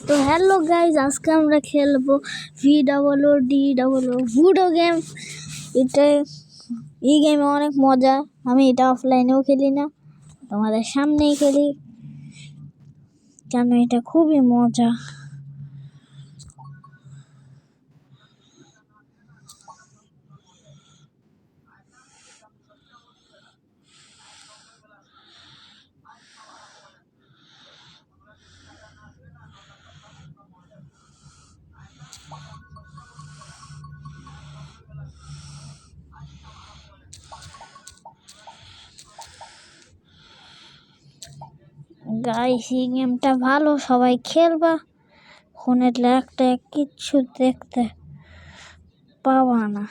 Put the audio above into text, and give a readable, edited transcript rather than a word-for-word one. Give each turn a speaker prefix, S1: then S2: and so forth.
S1: তো hello guys, আজকে আমরা খেলবো VOODO ভুডো গেম। এটা এই গেমে অনেক মজা। আমি এটা অফলাইনেও খেলি না, তোমাদের সামনেই খেলি, কেন এটা খুবই মজা। গাইস, এই গেমটা ভালো, সবাই খেলবা। ফোনের ল্যাগটা কিচ্ছু দেখতে পাবা না।